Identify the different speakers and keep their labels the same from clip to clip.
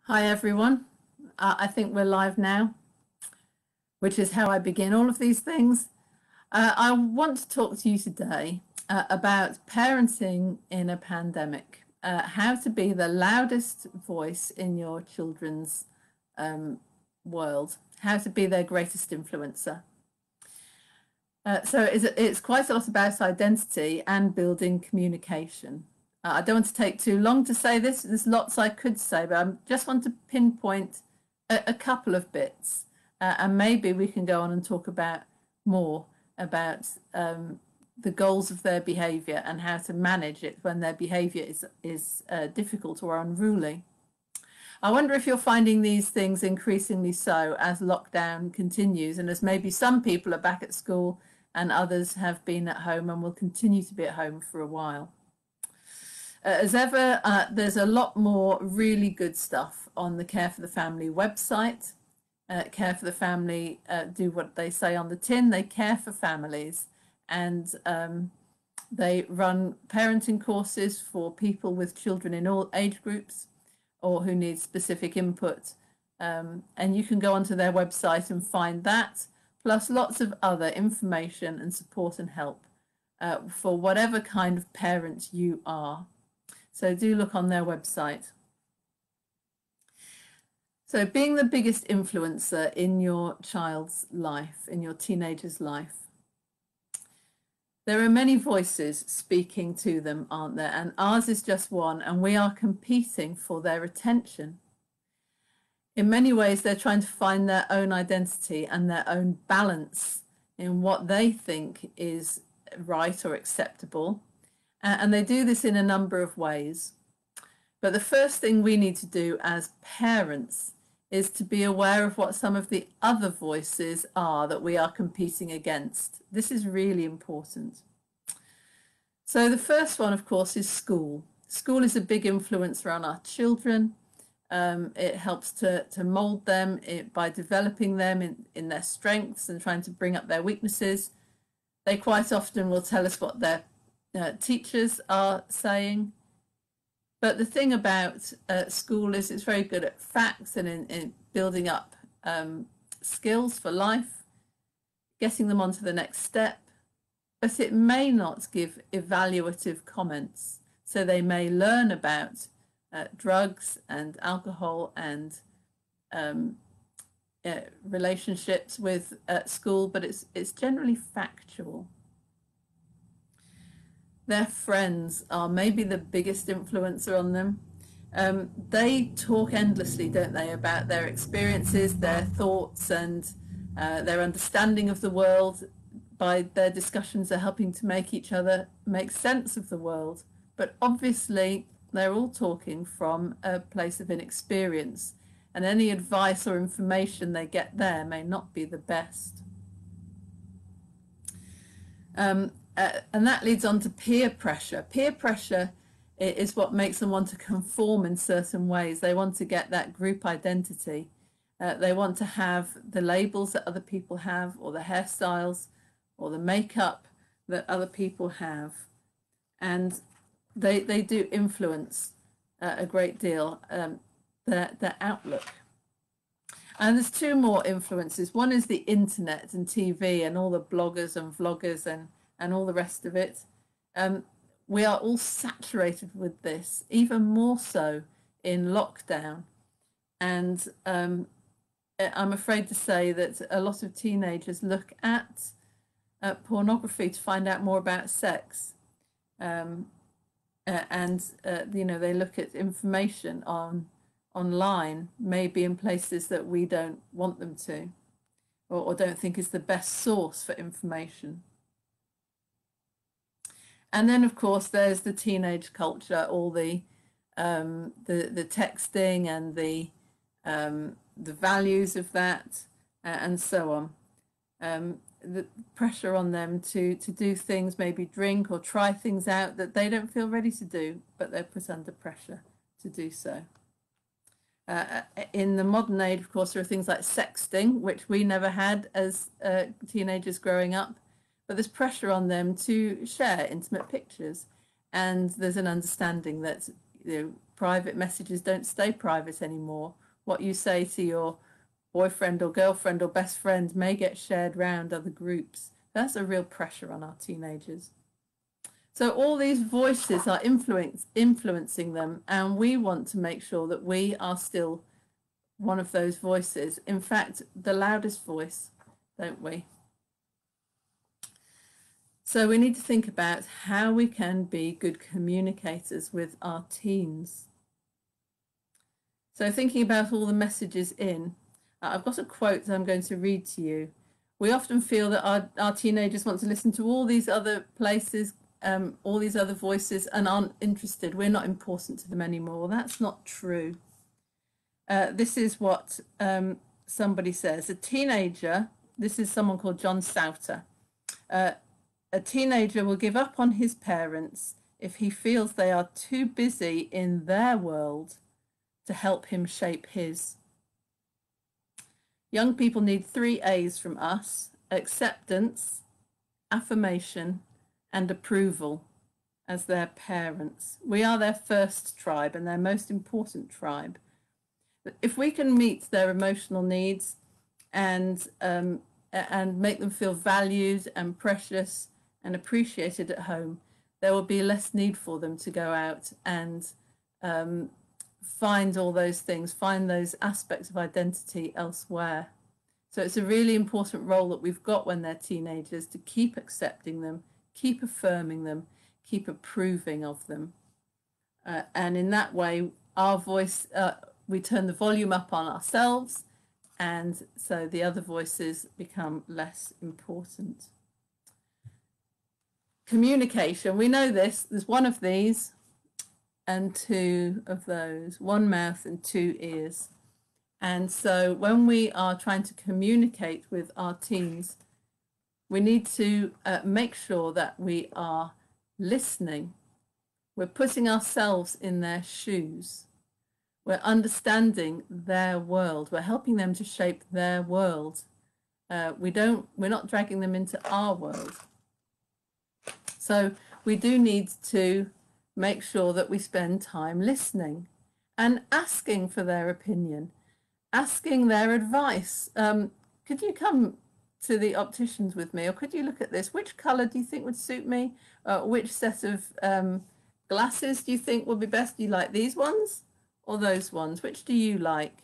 Speaker 1: Hi everyone. I think we're live now, which is how I begin all of these things. I want to talk to you today about parenting in a pandemic, how to be the loudest voice in your children's world, how to be their greatest influencer. So it's quite a lot about identity and building communication. I don't want to take too long to say this. There's lots I could say, but I just want to pinpoint a couple of bits, and maybe we can go on and talk about more about the goals of their behaviour and how to manage it when their behaviour is difficult or unruly. I wonder if you're finding these things increasingly so as lockdown continues, and as maybe some people are back at school and others have been at home and will continue to be at home for a while. As ever, there's a lot more really good stuff on the Care for the Family website. Care for the Family do what they say on the tin. They care for families, and they run parenting courses for people with children in all age groups or who need specific input. And you can go onto their website and find that, plus lots of other information and support and help for whatever kind of parent you are. So do look on their website. So being the biggest influencer in your child's life, in your teenager's life, there are many voices speaking to them, aren't there? And ours is just one, and we are competing for their attention. In many ways, they're trying to find their own identity and their own balance in what they think is right or acceptable. And they do this in a number of ways. But the first thing we need to do as parents is to be aware of what some of the other voices are that we are competing against. This is really important. So the first one, of course, is school. School is a big influencer on our children. It helps to mould them by developing them in their strengths and trying to bring up their weaknesses. They quite often will tell us what their teachers are saying. But the thing about school is it's very good at facts and in building up skills for life, getting them on to the next step. But it may not give evaluative comments. So they may learn about drugs and alcohol and relationships with school, but it's generally factual. Their friends are maybe the biggest influencer on them. They talk endlessly, don't they, about their experiences, their thoughts, and their understanding of the world. By their discussions, they're helping to make each other make sense of the world. But obviously, they're all talking from a place of inexperience, and any advice or information they get there may not be the best. And that leads on to peer pressure. Peer pressure is what makes them want to conform in certain ways. They want to get that group identity. They want to have the labels that other people have, or the hairstyles, or the makeup that other people have. And they do influence a great deal their outlook. And there's two more influences. One is the internet and TV and all the bloggers and vloggers and all the rest of it. We are all saturated with this, even more so in lockdown. And I'm afraid to say that a lot of teenagers look at pornography to find out more about sex. And they look at information online, maybe in places that we don't want them to, or don't think is the best source for information. And then, of course, there's the teenage culture, all the texting and the values of that, and so on. The pressure on them to do things, maybe drink or try things out that they don't feel ready to do, but they're put under pressure to do so. In the modern age, of course, there are things like sexting, which we never had as teenagers growing up. But there's pressure on them to share intimate pictures, and there's an understanding that private messages don't stay private anymore. What you say to your boyfriend or girlfriend or best friend may get shared round other groups. That's a real pressure on our teenagers. So all these voices are influencing them, and we want to make sure that we are still one of those voices. In fact, the loudest voice, don't we? So we need to think about how we can be good communicators with our teens. So thinking about all the messages in, I've got a quote that I'm going to read to you. We often feel that our teenagers want to listen to all these other places, all these other voices, and aren't interested. We're not important to them anymore. That's not true. This is what somebody says. A teenager, this is someone called John Sauter. A teenager will give up on his parents if he feels they are too busy in their world to help him shape his. Young people need 3 A's from us: acceptance, affirmation, and approval as their parents. We are their first tribe and their most important tribe. If we can meet their emotional needs and make them feel valued and precious and appreciated at home, there will be less need for them to go out and find all those things, find those aspects of identity elsewhere. So it's a really important role that we've got when they're teenagers, to keep accepting them, keep affirming them, keep approving of them. And in that way, our voice, we turn the volume up on ourselves, and so the other voices become less important. Communication, we know this, there's one of these and 2 of those, 1 mouth and 2 ears. And so when we are trying to communicate with our teens, we need to make sure that we are listening. We're putting ourselves in their shoes. We're understanding their world. We're helping them to shape their world. We're not dragging them into our world. So we do need to make sure that we spend time listening and asking for their opinion, asking their advice. Could you come to the opticians with me, or could you look at this? Which colour do you think would suit me? Which set of glasses do you think would be best? Do you like these ones or those ones? Which do you like?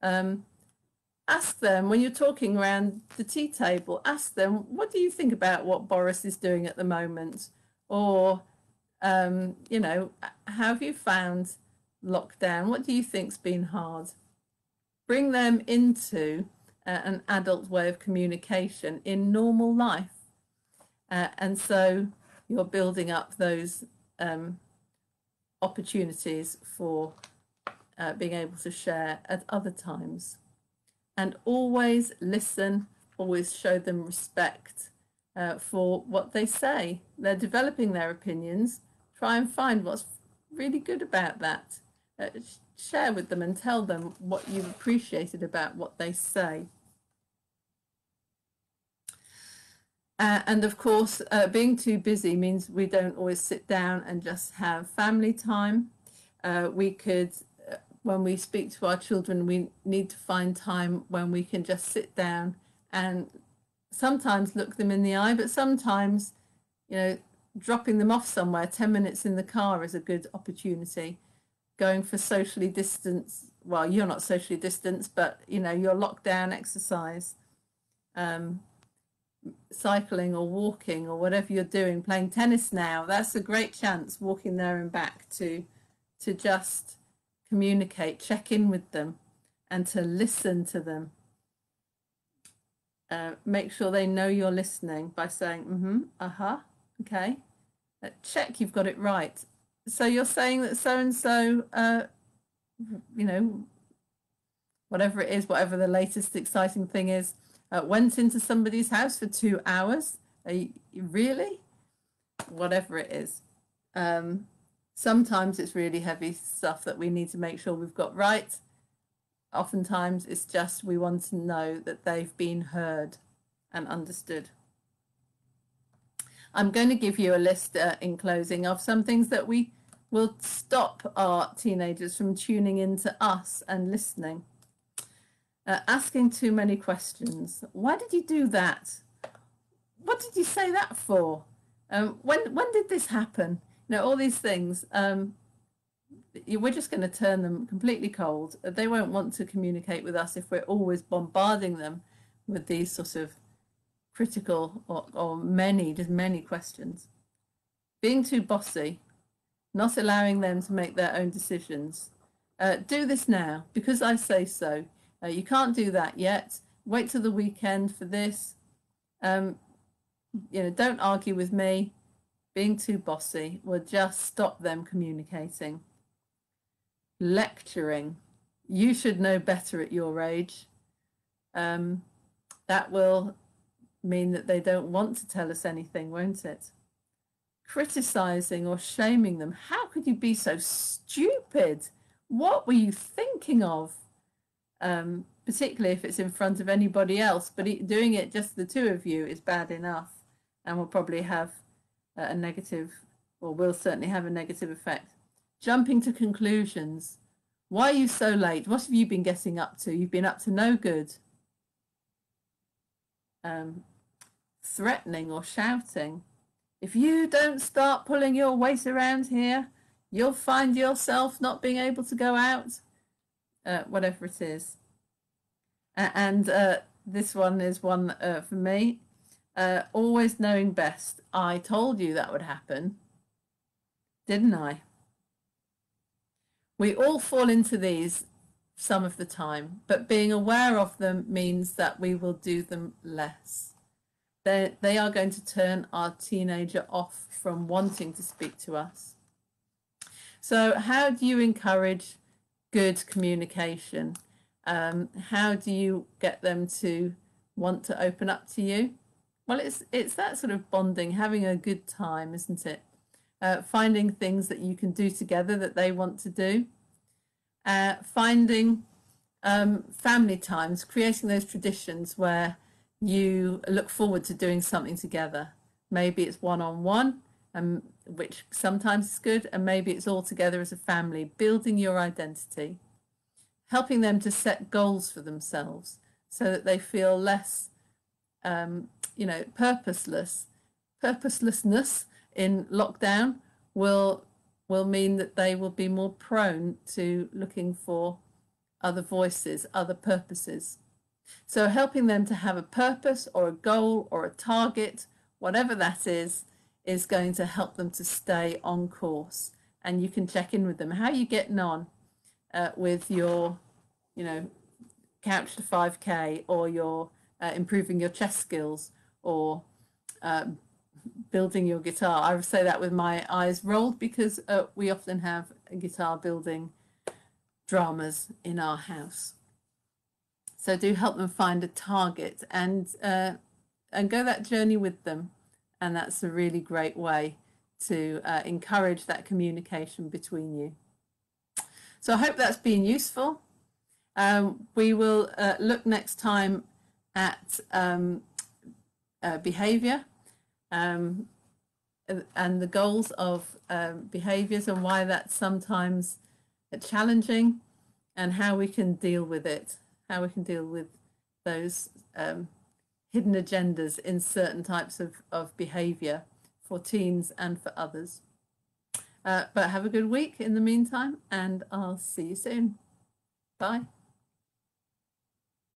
Speaker 1: Ask them when you're talking around the tea table, ask them, what do you think about what Boris is doing at the moment? Or, you know, how have you found lockdown? What do you think's been hard? Bring them into an adult way of communication in normal life. And so you're building up those opportunities for being able to share at other times. And always listen, always show them respect for what they say. They're developing their opinions. Try and find what's really good about that. Share with them and tell them what you've appreciated about what they say. And of course, being too busy means we don't always sit down and just have family time. We could, when we speak to our children, we need to find time when we can just sit down and sometimes look them in the eye, but sometimes, you know, dropping them off somewhere, 10 minutes in the car is a good opportunity. Going for socially distanced, well, you're not socially distanced, but, you know, your lockdown exercise, cycling or walking or whatever you're doing, playing tennis now, that's a great chance, walking there and back, to just communicate, check in with them and to listen to them. Make sure they know you're listening by saying, okay, check you've got it right. So you're saying that so-and-so, you know, whatever it is, whatever the latest exciting thing is, went into somebody's house for 2 hours. Really? Whatever it is. Sometimes it's really heavy stuff that we need to make sure we've got right. Oftentimes it's just we want to know that they've been heard and understood. I'm going to give you a list in closing of some things that we will stop our teenagers from tuning into us and listening. Asking too many questions. Why did you do that? What did you say that for? When did this happen? You know, all these things. We're just going to turn them completely cold. They won't want to communicate with us if we're always bombarding them with these sort of critical or many questions. Being too bossy, not allowing them to make their own decisions. Do this now because I say so. You can't do that yet. Wait till the weekend for this. You know, don't argue with me. Being too bossy will just stop them communicating. Lecturing. You should know better at your age. That will mean that they don't want to tell us anything, won't it? Criticizing or shaming them. How could you be so stupid? What were you thinking of? Particularly if it's in front of anybody else, but doing it just the two of you is bad enough and will probably have a negative, or will certainly have a negative effect. Jumping to conclusions. Why are you so late? What have you been getting up to? You've been up to no good. Threatening or shouting. If you don't start pulling your weight around here, you'll find yourself not being able to go out. Whatever it is. And this one is one for me. Always knowing best. I told you that would happen, didn't I? We all fall into these some of the time, but being aware of them means that we will do them less. They are going to turn our teenager off from wanting to speak to us. So how do you encourage good communication? How do you get them to want to open up to you? Well, it's that sort of bonding, having a good time, isn't it? Finding things that you can do together that they want to do. Finding family times, creating those traditions where you look forward to doing something together. Maybe it's one-on-one, which sometimes is good, and maybe it's all together as a family, building your identity, helping them to set goals for themselves so that they feel less, you know, purposelessness in lockdown will mean that they will be more prone to looking for other voices, other purposes. So helping them to have a purpose or a goal or a target, whatever that is going to help them to stay on course. And you can check in with them. How are you getting on with your, you know, couch to 5K, or your improving your chess skills, or building your guitar? I would say that with my eyes rolled, because we often have guitar building dramas in our house. So do help them find a target and go that journey with them. And that's a really great way to encourage that communication between you. So I hope that's been useful. We will look next time at behavior and the goals of behaviors, and why that's sometimes challenging, and how we can deal with it, how we can deal with those hidden agendas in certain types of behavior for teens and for others. But have a good week in the meantime, and I'll see you soon. Bye.